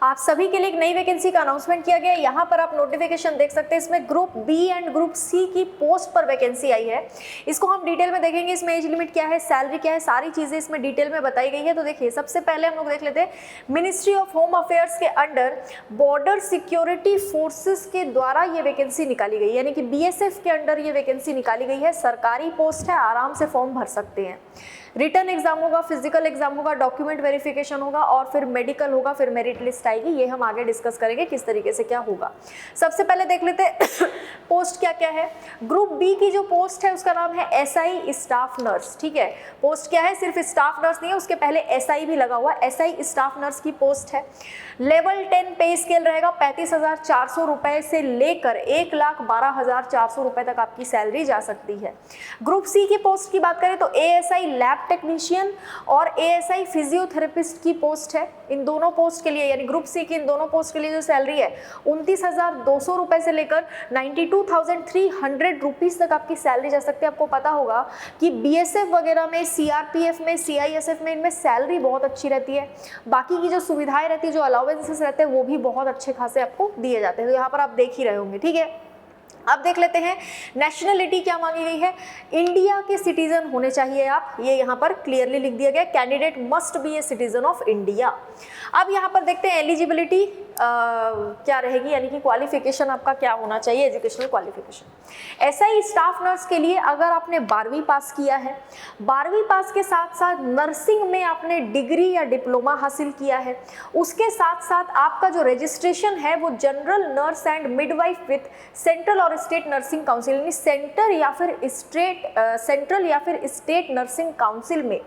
आप सभी के लिए एक नई वैकेंसी का अनाउंसमेंट किया गया है। यहाँ पर आप नोटिफिकेशन देख सकते हैं, इसमें group B and group C की पोस्ट पर वैकेंसी आई है। इसको हम डिटेल में देखेंगे, इसमें एज लिमिट क्या है, सैलरी क्या है, सारी चीजें इसमें डिटेल में बताई गई है। तो देखिए, सबसे पहले हम लोग देख लेते हैं, मिनिस्ट्री ऑफ होम अफेयर्स के अंडर बॉर्डर सिक्योरिटी फोर्सेस के द्वारा ये वैकेंसी निकाली गई, यानी कि बीएसएफ के अंडर ये वैकेंसी निकाली गई है। सरकारी पोस्ट है, आराम से फॉर्म भर सकते हैं। रिटर्न एग्जाम होगा, फिजिकल एग्जाम होगा, डॉक्यूमेंट वेरिफिकेशन होगा और फिर मेडिकल होगा, फिर मेरिट लिस्ट आएगी। ये हम आगे डिस्कस करेंगे किस तरीके से क्या होगा। सबसे पहले देख लेते हैं पोस्ट क्या क्या है। ग्रुप बी की जो पोस्ट है उसका नाम है एसआई स्टाफ नर्स। ठीक है, पोस्ट क्या है, सिर्फ स्टाफ नर्स नहीं है, उसके पहले एसआई भी लगा हुआ है। एसआई स्टाफ नर्स की पोस्ट है। लेवल 10 पे स्केल रहेगा, 35,400 रुपए से लेकर 1,12,400 रुपए तक आपकी सैलरी जा सकती है। ग्रुप सी की पोस्ट की बात करें तो एएसआई लैब टेक्नीशियन और एएसआई फिजियोथेरेपिस्ट की पोस्ट है। इन दोनों पोस्ट के लिए, यानी ग्रुप सी की इन दोनों पोस्ट के लिए जो सैलरी है 29,200 रुपए से लेकर 92,300 रुपीज तक आपकी सैलरी जा सकती है। आपको पता होगा कि बीएसएफ वगैरह में, सीआरपीएफ में, सीआईएसएफ में, इनमें सैलरी बहुत अच्छी रहती है। बाकी की जो सुविधाएं रहती है, जो अलाउंसेस रहते हैं, वो भी बहुत अच्छे खासे आपको दिए जाते हैं। तो यहाँ पर आप देख ही रहे होंगे। ठीक है, अब देख लेते हैं नेशनलिटी क्या मांगी गई है। इंडिया के सिटीजन होने चाहिए आप, ये यहाँ पर क्लियरली लिख दिया गया, candidate must be a citizen of India. अब यहाँ पर देखते हैं एलिजिबिलिटी क्या रहेगी, यानी कि क्वालिफिकेशन आपका क्या होना चाहिए, educational qualification. SI staff nurse के लिए अगर आपने 12वीं पास किया है, 12वीं पास के साथ साथ नर्सिंग में आपने डिग्री या डिप्लोमा हासिल किया है, उसके साथ साथ आपका जो रजिस्ट्रेशन है वो general nurse and midwife with central और स्टेट नर्सिंग काउंसिल, यानी सेंट्रल या फिर स्टेट नर्सिंग काउंसिल में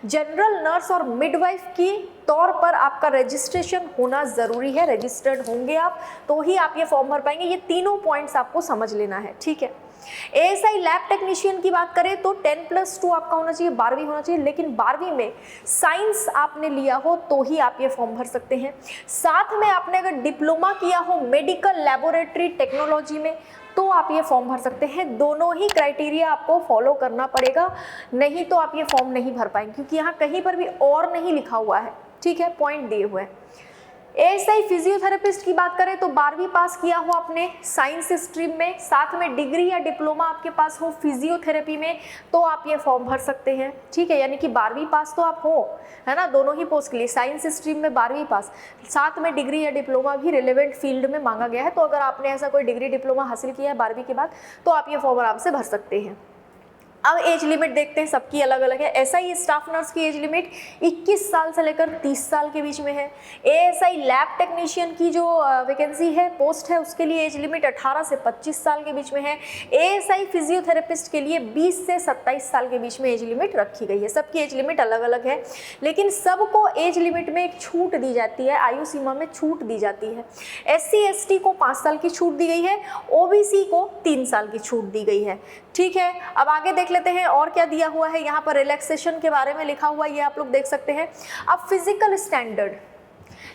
जनरल नर्स और मिडवाइफ की तौर पर आपका रजिस्ट्रेशन होना जरूरी है। रजिस्टर्ड होंगे आप तो ही आप ये फॉर्म भर पाएंगे। ये तीनों पॉइंट्स आपको समझ लेना है। ठीक है, एएसआई लैब टेक्नीशियन की बात करें तो 10+2 आपका होना चाहिए, 12वीं होना चाहिए, लेकिन 12वीं में साइंस आपने लिया हो तो ही आप ये फॉर्म भर सकते हैं। साथ में आपने अगर डिप्लोमा किया हो मेडिकल लैबोरेटरी टेक्नोलॉजी में तो आप ये फॉर्म भर सकते हैं। दोनों ही क्राइटेरिया आपको फॉलो करना पड़ेगा, नहीं तो आप ये फॉर्म नहीं भर पाएंगे, क्योंकि यहाँ कहीं पर भी और नहीं लिखा हुआ है। ठीक है, पॉइंट दिए हुए हैं। एएसआई फिजियोथेरेपिस्ट की बात करें तो 12वीं पास किया हो आपने साइंस स्ट्रीम में, साथ में डिग्री या डिप्लोमा आपके पास हो फिजियोथेरेपी में, तो आप ये फॉर्म भर सकते हैं। ठीक है, यानी कि 12वीं पास तो आप हो, है ना, दोनों ही पोस्ट के लिए। साइंस स्ट्रीम में 12वीं पास, साथ में डिग्री या डिप्लोमा भी रिलेवेंट फील्ड में मांगा गया है। तो अगर आपने ऐसा कोई डिग्री डिप्लोमा हासिल किया है 12वीं के बाद तो आप ये फॉर्म आराम से भर सकते हैं। अब एज लिमिट देखते हैं, सबकी अलग अलग है। एसआई स्टाफ नर्स की एज लिमिट 21 साल से लेकर 30 साल के बीच में है। एएसआई लैब टेक्नीशियन की जो वैकेंसी है, पोस्ट है, उसके लिए एज लिमिट 18 से 25 साल के बीच में है। एएसआई फिजियोथेरेपिस्ट के लिए 20 से 27 साल के बीच में एज लिमिट रखी गई है। सबकी एज लिमिट अलग अलग है, लेकिन सबको एज लिमिट में एक छूट दी जाती है, आयु सीमा में छूट दी जाती है। एससी एसटी को 5 साल की छूट दी गई है, ओबीसी को 3 साल की छूट दी गई है। ठीक है, अब आगे देख लेते हैं और क्या दिया हुआ है। यहाँ पर रिलैक्सेशन के बारे में लिखा हुआ है, ये आप लोग देख सकते हैं। अब फिजिकल स्टैंडर्ड,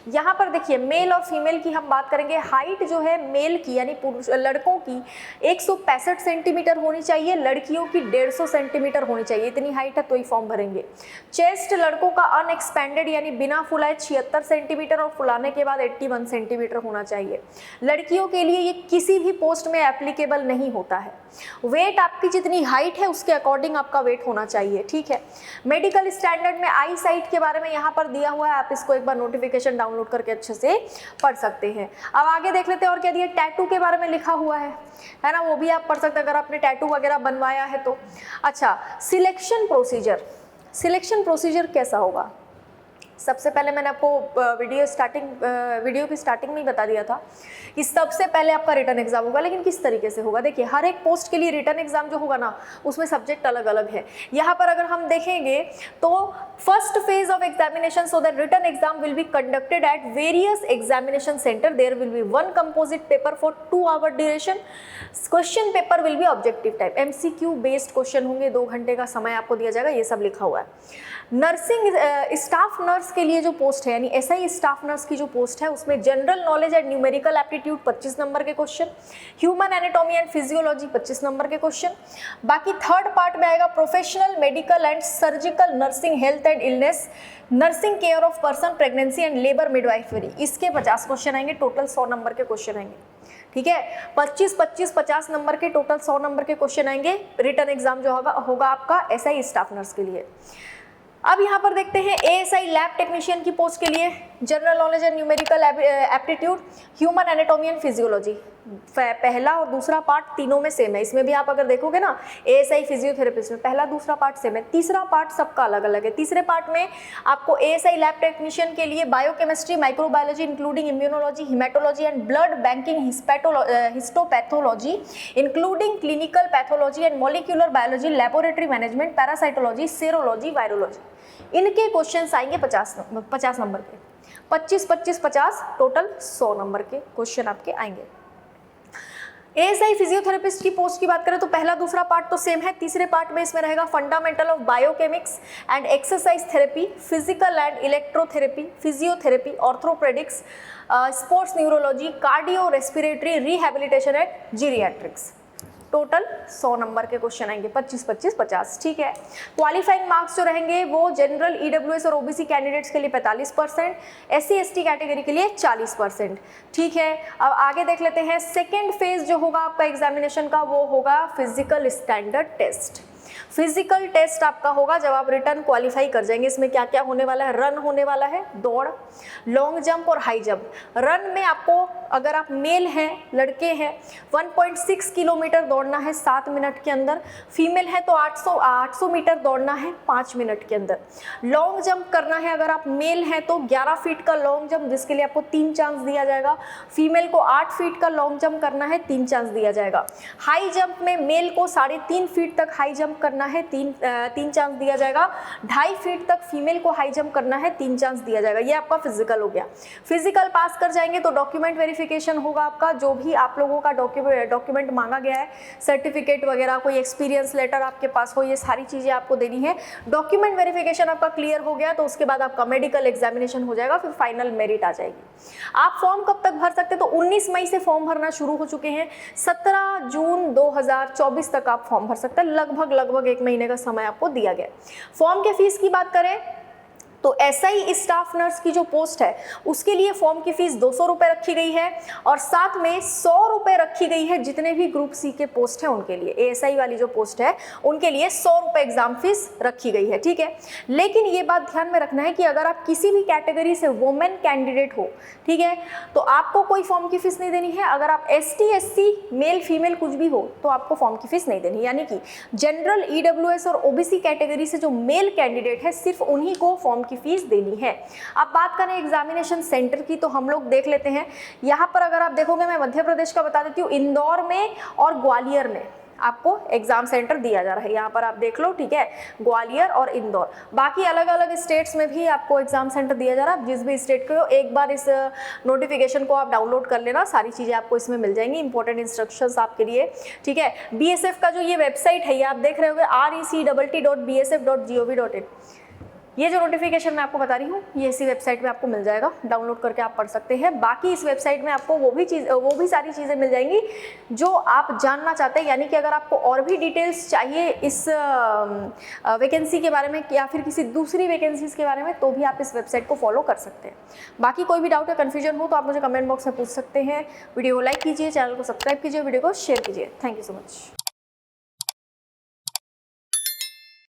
यहाँ पर देखिए मेल और फीमेल की हम बात करेंगे। हाइट जो है मेल की, यानी लड़कों की 165 सेंटीमीटर होनी चाहिए, लड़कियों की 150 सेंटीमीटर होनी चाहिए। इतनी हाइट है तो ही फॉर्म भरेंगे। चेस्ट लड़कों का अनएक्सपेंडेड, यानी बिना फुलाए 76 सेंटीमीटर और फुलाने के बाद 81 सेंटीमीटर होना चाहिए। लड़कियों के लिए ये किसी भी पोस्ट में एप्लीकेबल नहीं होता है। वेट आपकी जितनी हाइट है उसके अकॉर्डिंग आपका वेट होना चाहिए। ठीक है, मेडिकल स्टैंडर्ड में आई साइट के बारे में यहाँ पर दिया हुआ है, आप इसको एक बार नोटिफिकेशन डाउनलोड करके अच्छे से पढ़ सकते हैं। अब आगे देख लेते हैं और क्या दिया। टैटू के बारे में लिखा हुआ है ना, वो भी आप पढ़ सकते हैं अगर आपने टैटू वगैरह बनवाया है तो। अच्छा, सिलेक्शन प्रोसीजर कैसा होगा। सबसे पहले मैंने आपको वीडियो की स्टार्टिंग में ही बता दिया था कि सबसे पहले आपका रिटन एग्जाम होगा, लेकिन किस तरीके से होगा। देखिए, हर एक पोस्ट के लिए रिटन एग्जाम जो होगा ना, उसमें सब्जेक्ट अलग अलग है। यहाँ पर अगर हम देखेंगे तो first phase of examination, so that written exam will be conducted at various examination centre. There will be 1 composite paper for 2 hour duration. Question paper will be objective type, MCQ based question होंगे, 2 घंटे का समय आपको दिया जाएगा। ये सब लिखा हुआ है। नर्सिंग स्टाफ नर्स के लिए जो पोस्ट है यानी एसआई स्टाफ नर्स की जो पोस्ट है उसमें general knowledge and numerical aptitude 25 number के question, human anatomy and physiology 25 number के क्वेश्चन। बाकी थर्ड पार्ट में आएगा professional medical and surgical nursing, health and illness, nursing care of person, pregnancy and labour midwifery, इसके 50 question आएंगे, total 100 number के question आएंगे। ठीक है, 25 25 50 नंबर के टोटल 100 नंबर के क्वेश्चन आएंगे। रिटन एग्जाम जो होगा आपका एसआई स्टाफ नर्स के लिए। अब यहाँ पर देखते हैं एएसआई लैब टेक्नीशियन की पोस्ट के लिए general knowledge and numerical aptitude, human anatomy and physiology, पहला और दूसरा पार्ट तीनों में सेम है। इसमें भी आप अगर देखोगे ना एएसआई फिजियोथेरेपिस्ट में पहला दूसरा पार्ट सेम है, तीसरा पार्ट सबका अलग अलग है। तीसरे पार्ट में आपको एएसआई लैब टेक्नीशियन के लिए biochemistry, microbiology including immunology, haematology and blood banking, histopathology including clinical pathology and molecular biology, laboratory management, parasitology, serology, virology, इनके क्वेश्चंस आएंगे 50 नंबर के। 25 25 50 टोटल 100 नंबर के क्वेश्चन आपके आएंगे। एएसआई फिजियोथेरेपिस्ट की पोस्ट की बात करें तो पहला दूसरा पार्ट तो सेम है। तीसरे पार्ट में इसमें रहेगा fundamental of biochemics and exercise therapy, physical and electrotherapy, physiotherapy, orthopedics, sports neurology, cardio respiratory, rehabilitation and geriatrics, total 100 number के क्वेश्चन आएंगे। 25 25 50। ठीक है, क्वालिफाइंग मार्क्स जो रहेंगे वो जनरल, ईडब्ल्यूएस और ओबीसी कैंडिडेट्स के लिए 45%, एससी एसटी कैटेगरी के लिए 40%। ठीक है, अब आगे देख लेते हैं। सेकेंड फेज जो होगा आपका एग्जामिनेशन का वो होगा physical standard test. Physical test आपका होगा जब आप रिटर्न क्वालिफाई कर जाएंगे। इसमें क्या क्या होने वाला है, रन होने वाला है, दौड़, लॉन्ग जंप और हाई जंप। रन में आपको अगर आप मेल हैं, लड़के हैं, 1.6 किलोमीटर दौड़ना है 7 मिनट के अंदर, फीमेल है तो 800 मीटर दौड़ना है 5 मिनट के अंदर। लॉन्ग जंप करना है अगर आप मेल हैं तो 11 फीट का लॉन्ग जंप जिसके लिए आपको 3 चांस दिया जाएगा, फीमेल को 8 फीट का लॉन्ग जंप करना है, 3 चांस दिया जाएगा। हाई जंप में मेल को 3.5 फीट तक हाई जंप करना है, 3 चांस दिया जाएगा। 2.5 फीट तक फीमेल को हाई जंप करना है, 3 चांस दिया जाएगा। ये आपका फिजिकल हो गया। फिजिकल पास कर जाएंगे तो डॉक्यूमेंट वेरिफिकेशन होगा आपका, जो भी आप लोगों का डॉक्यूमेंट मांगा गया है, सर्टिफिकेट वगैरह, कोई एक्सपीरियंस लेटर आपके पास हो, ये सारी चीज़ें आपको देनी है। डॉक्यूमेंट वेरिफिकेशन आपका क्लियर हो गया तो उसके बाद आपका मेडिकल एग्जामिनेशन हो जाएगा, फिर फाइनल मेरिट आ जाएगी। आप फॉर्म कब तक भर सकते हैं तो 19 मई से फॉर्म भरना शुरू हो चुके हैं, 17 जून 2024 तक आप फॉर्म भर सकते हैं। लगभग 1 महीने का समय आपको दिया गया। फॉर्म के फीस की बात करें तो एसआई स्टाफ नर्स की जो पोस्ट है उसके लिए फॉर्म की फीस 200 रुपये रखी गई है और साथ में 100 रुपये रखी गई है जितने भी ग्रुप सी के पोस्ट हैं उनके लिए। एएसआई वाली जो पोस्ट है उनके लिए 100 रुपये एग्जाम फीस रखी गई है। ठीक है, लेकिन ये बात ध्यान में रखना है कि अगर आप किसी भी कैटेगरी से वुमेन कैंडिडेट हो, ठीक है, तो आपको कोई फॉर्म की फीस नहीं देनी है। अगर आप एसटी एससी मेल फीमेल कुछ भी हो तो आपको फॉर्म की फीस नहीं देनी, यानी कि जनरल, ईडब्ल्यूएस और ओबीसी कैटेगरी से जो मेल कैंडिडेट है सिर्फ उन्हीं को फॉर्म की फीस देनी है। अब बात करें एग्जामिनेशन सेंटर की तो हम लोग देख लेते हैं। यहाँ पर अगर आप देखोगे, मैं मध्य प्रदेश का बता देती हूँ, इंदौर में और ग्वालियर में आपको एग्जाम सेंटर दिया जा रहा है। यहाँ पर आप देख लो, ठीक है, ग्वालियर और इंदौर। बाकी अलग अलग स्टेट्स में भी आपको एग्जाम सेंटर दिया जा रहा है। जिस भी स्टेट के हो एक बार इस नोटिफिकेशन को आप डाउनलोड कर लेना, सारी चीज़ें आपको इसमें मिल जाएंगी, इंपॉर्टेंट इंस्ट्रक्शंस आपके लिए। ठीक है, बीएसएफ का जो ये वेबसाइट है, ये आप देख रहे होगे rect.bsf.gov.in। ये जो नोटिफिकेशन मैं आपको बता रही हूँ ये इसी वेबसाइट में आपको मिल जाएगा, डाउनलोड करके आप पढ़ सकते हैं। बाकी इस वेबसाइट में आपको वो भी सारी चीज़ें मिल जाएंगी जो आप जानना चाहते हैं। यानी कि अगर आपको और भी डिटेल्स चाहिए इस वैकेंसी के बारे में या फिर किसी दूसरी वैकेंसीज के बारे में तो भी आप इस वेबसाइट को फॉलो कर सकते हैं। बाकी कोई भी डाउट या कन्फ्यूजन हो तो आप मुझे कमेंट बॉक्स में पूछ सकते हैं। वीडियो को लाइक कीजिए, चैनल को सब्सक्राइब कीजिए, वीडियो को शेयर कीजिए। Thank you so much.